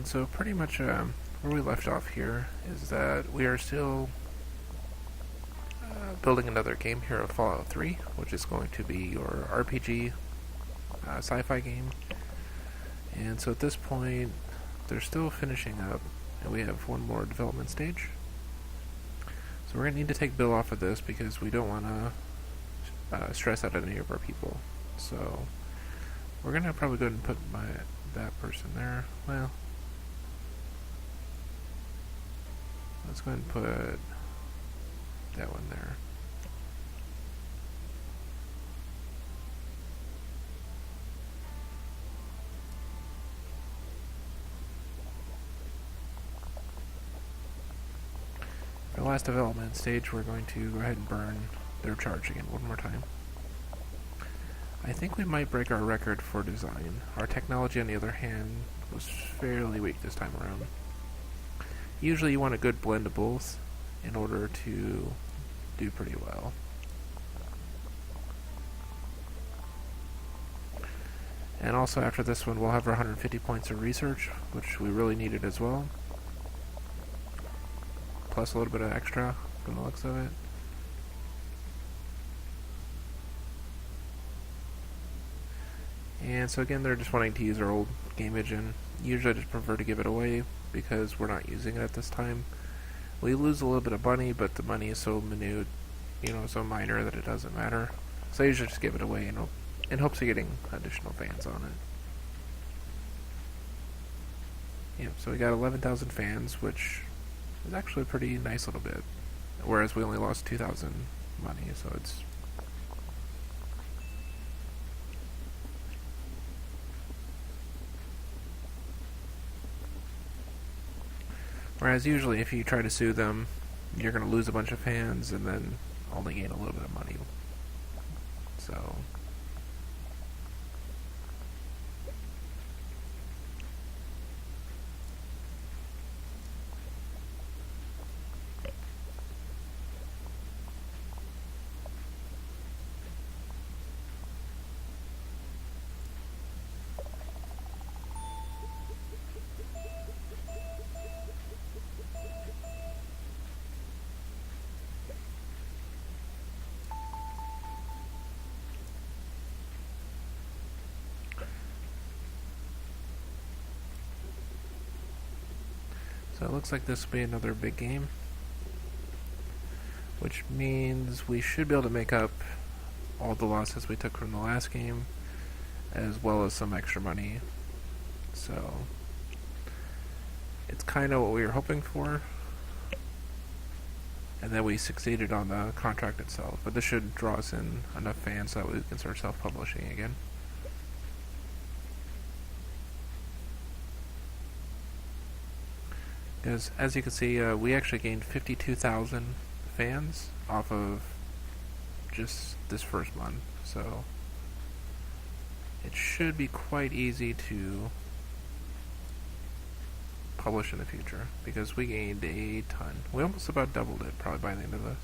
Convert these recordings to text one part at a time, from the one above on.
And so pretty much where we left off here is that we are still building another game here of Fallout 3, which is going to be your RPG sci-fi game. And so at this point, they're still finishing up, and we have one more development stage. So we're going to need to take Bill off of this because we don't want to stress out any of our people. So we're going to probably go ahead and put that person there. Well, let's go ahead and put that one there. For the last development stage, we're going to go ahead and burn their charge again one more time. I think we might break our record for design. Our technology, on the other hand, was fairly weak this time around. Usually you want a good blend of both in order to do pretty well. And also after this one, we'll have our 150 points of research, which we really needed as well. Plus a little bit of extra from the looks of it. And so again, they're just wanting to use our old game engine. Usually I just prefer to give it away because we're not using it at this time. We lose a little bit of money, but the money is so minute, so minor that it doesn't matter. So I usually just give it away in hopes of getting additional fans on it. Yeah, so we got 11,000 fans, which is actually a pretty nice little bit. Whereas we only lost 2,000 money, so it's... Whereas usually if you try to sue them, you're going to lose a bunch of fans and then only gain a little bit of money. So... So it looks like this will be another big game, which means we should be able to make up all the losses we took from the last game, as well as some extra money. So it's kind of what we were hoping for, and then we succeeded on the contract itself. But this should draw us in enough fans so that we can start self-publishing again. Because, as you can see, we actually gained 52,000 fans off of just this first month, so it should be quite easy to publish in the future, because we gained a ton. We almost about doubled it, probably by the end of this.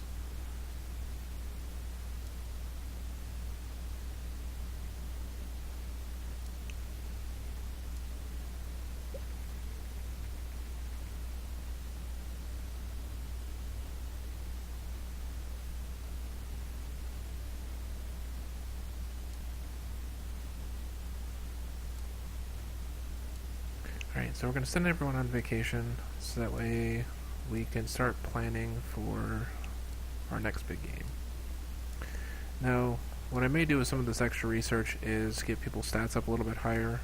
Alright, so we're going to send everyone on vacation, so that way we can start planning for our next big game. Now, what I may do with some of this extra research is get people's stats up a little bit higher,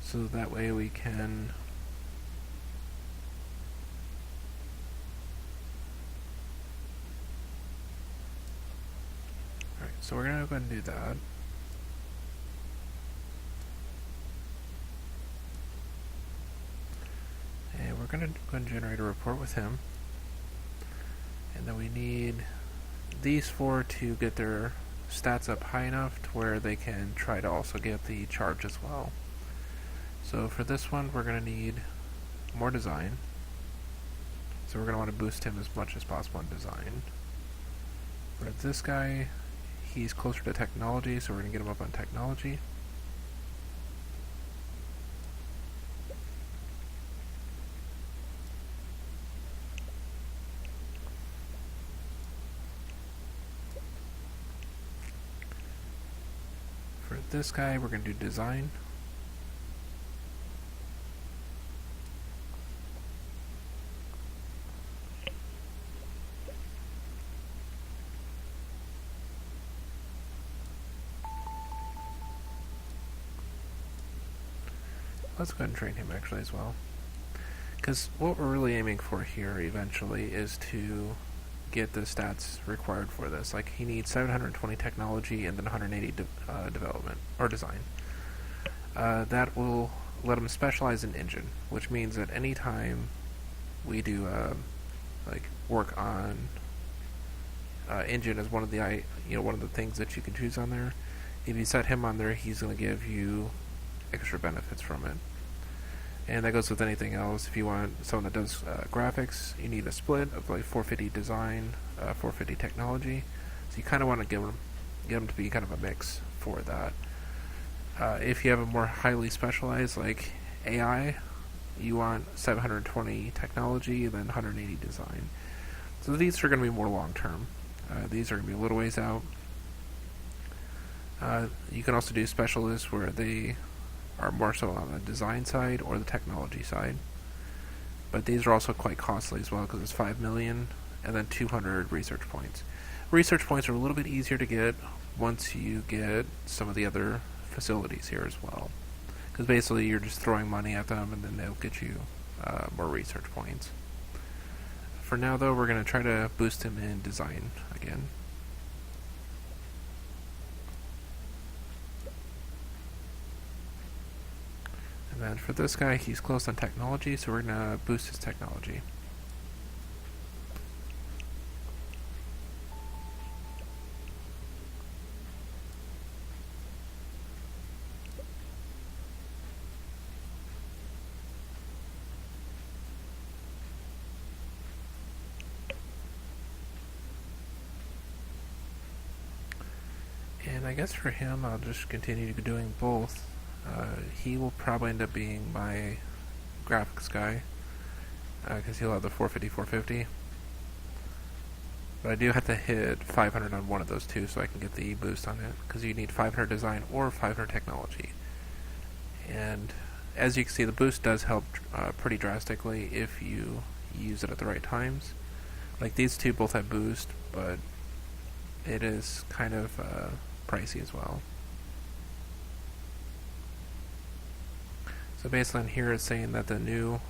so that way we can Alright, so we're going to go ahead and do that. We're going to go and generate a report with him, and then we need these four to get their stats up high enough to where they can try to also get the charge as well. So for this one, we're going to need more design, so we're going to want to boost him as much as possible in design. For this guy, he's closer to technology, so we're going to get him up on technology. For this guy, we're going to do design. Let's go ahead and train him actually as well. Because what we're really aiming for here eventually is to get the stats required for this. Like, he needs 720 technology and then 180 development or design. That will let him specialize in engine, which means that any time we do like work on engine as one of the one of the things that you can choose on there, if you set him on there, he's going to give you extra benefits from it. And that goes with anything else. If you want someone that does graphics, you need a split of like 450 design, 450 technology. So you kind of want to get them to be kind of a mix for that. If you have a more highly specialized like AI, you want 720 technology, then 180 design. So these are going to be more long term. These are going to be a little ways out. You can also do specialists where they are more so on the design side or the technology side. But these are also quite costly as well because it's 5 million and then 200 research points. Research points are a little bit easier to get once you get some of the other facilities here as well. Because basically you're just throwing money at them and then they'll get you more research points. For now though, we're going to try to boost him in design again. And then for this guy, he's close on technology, so we're going to boost his technology. And I guess for him, I'll just continue doing both. He will probably end up being my graphics guy, because he'll have the 450. But I do have to hit 500 on one of those two so I can get the boost on it, because you need 500 design or 500 technology. And as you can see, the boost does help pretty drastically if you use it at the right times. Like, these two both have boost, but it is kind of pricey as well. So basically on here it's saying that the new,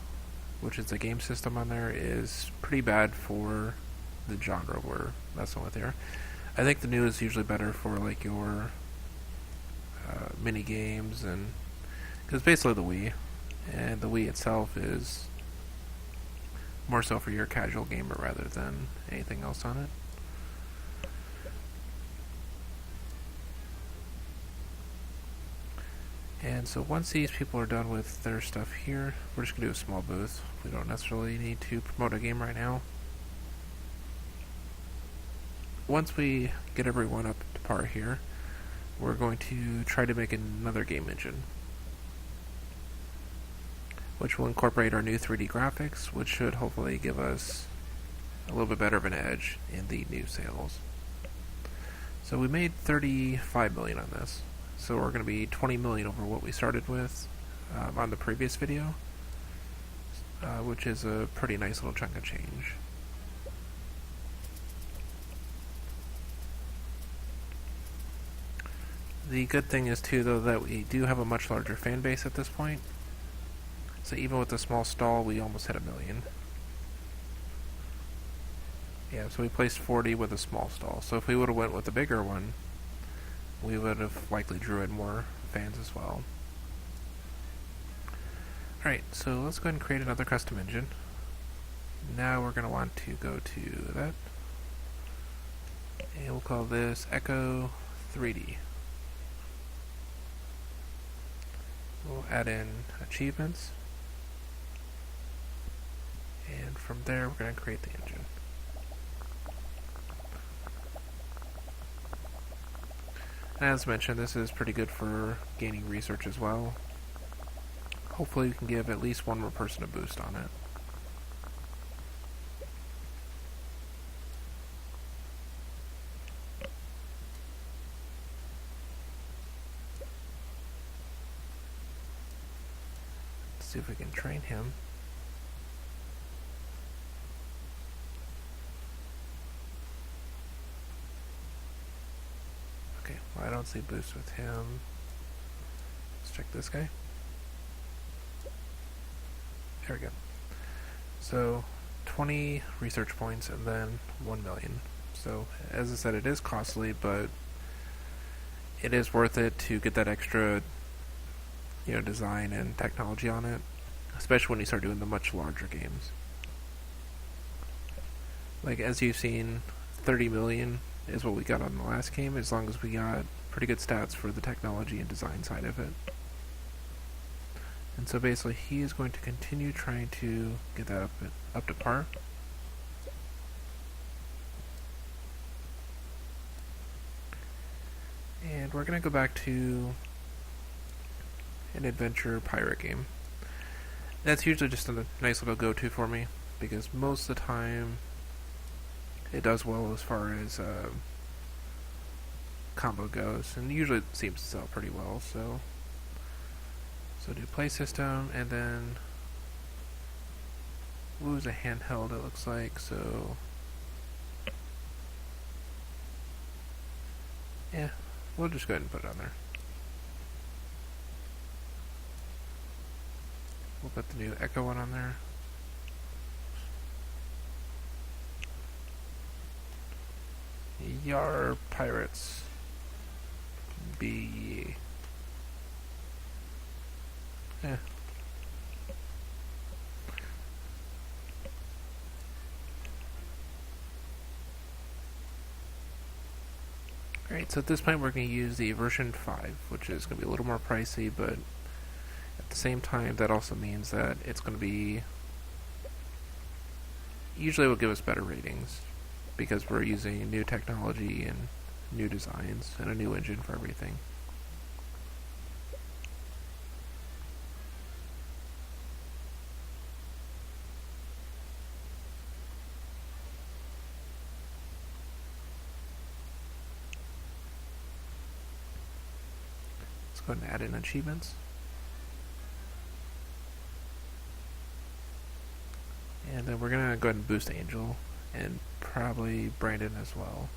which is the game system on there, is pretty bad for the genre we're messing with here. I think the new is usually better for like your mini games, and because basically the Wii, and the Wii itself is more so for your casual gamer rather than anything else on it. And so once these people are done with their stuff here, we're just going to do a small booth. We don't necessarily need to promote a game right now. Once we get everyone up to par here, we're going to try to make another game engine, which will incorporate our new 3D graphics, which should hopefully give us a little bit better of an edge in the new sales. So we made 35 million on this. So we're going to be 20 million over what we started with on the previous video, which is a pretty nice little chunk of change. The good thing is too, though, that we do have a much larger fan base at this point. So even with the small stall, we almost hit 1 million. Yeah, so we placed 40 with a small stall. So if we would have went with the bigger one, we would have likely drew in more fans as well. Alright, so let's go ahead and create another custom engine. Now we're going to want to go to that, and we'll call this Echo 3D. We'll add in achievements, and from there we're going to create the engine. As mentioned, this is pretty good for gaining research as well. Hopefully we can give at least one more person a boost on it. see if we can train him. Okay, well, I don't see boost with him. Let's check this guy. There we go. So 20 research points and then 1 million. So as I said, it is costly, but it is worth it to get that extra, design and technology on it, especially when you start doing the much larger games. Like, as you've seen, 30 million is what we got on the last game, as long as we got pretty good stats for the technology and design side of it. And so basically he is going to continue trying to get that up to par. And we're going to go back to an adventure pirate game. That's usually just a nice little go-to for me, because most of the time it does well as far as combo goes, and usually it seems to sell pretty well. So do play system, and then lose a handheld, it looks like. So yeah, we'll just go ahead and put it on there. We'll put the new Echo one on there. Yar pirates, be ye. Alright, so at this point we're going to use the version 5, which is going to be a little more pricey, but at the same time that also means that it's going to be, usually it will give us better ratings, because we're using new technology and new designs and a new engine for everything. Go ahead and add in achievements. And then we're going to go ahead and boost Angel and probably Brandon as well.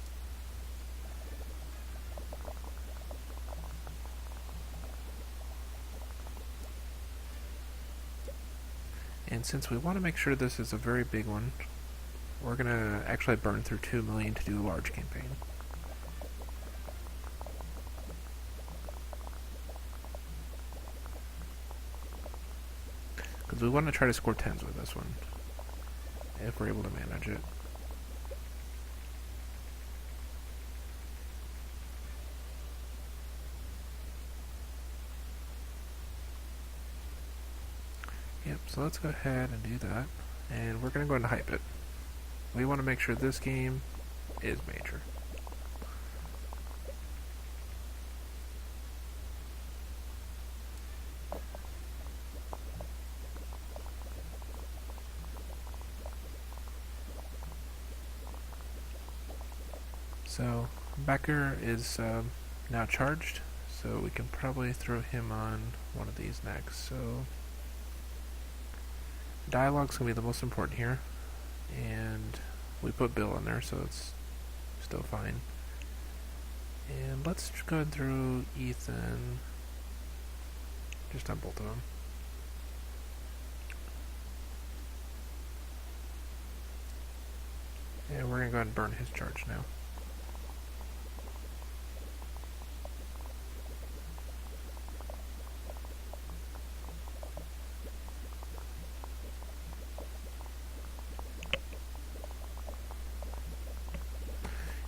And since we want to make sure this is a very big one, we're going to actually burn through 2 million to do a large campaign. Because we want to try to score 10s with this one, if we're able to manage it. Yep, so let's go ahead and do that, and we're going to go ahead and hype it. We want to make sure this game is major. So Becker is now charged, so we can probably throw him on one of these next. So dialogue's going to be the most important here, and we put Bill in there, so it's still fine. And let's go ahead and throw Ethan just on both of them. And we're going to go ahead and burn his charge now.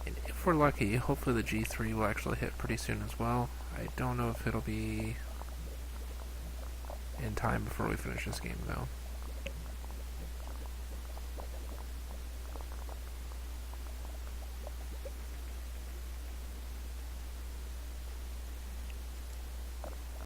If we're lucky, hopefully the G3 will actually hit pretty soon as well. I don't know if it'll be in time before we finish this game though.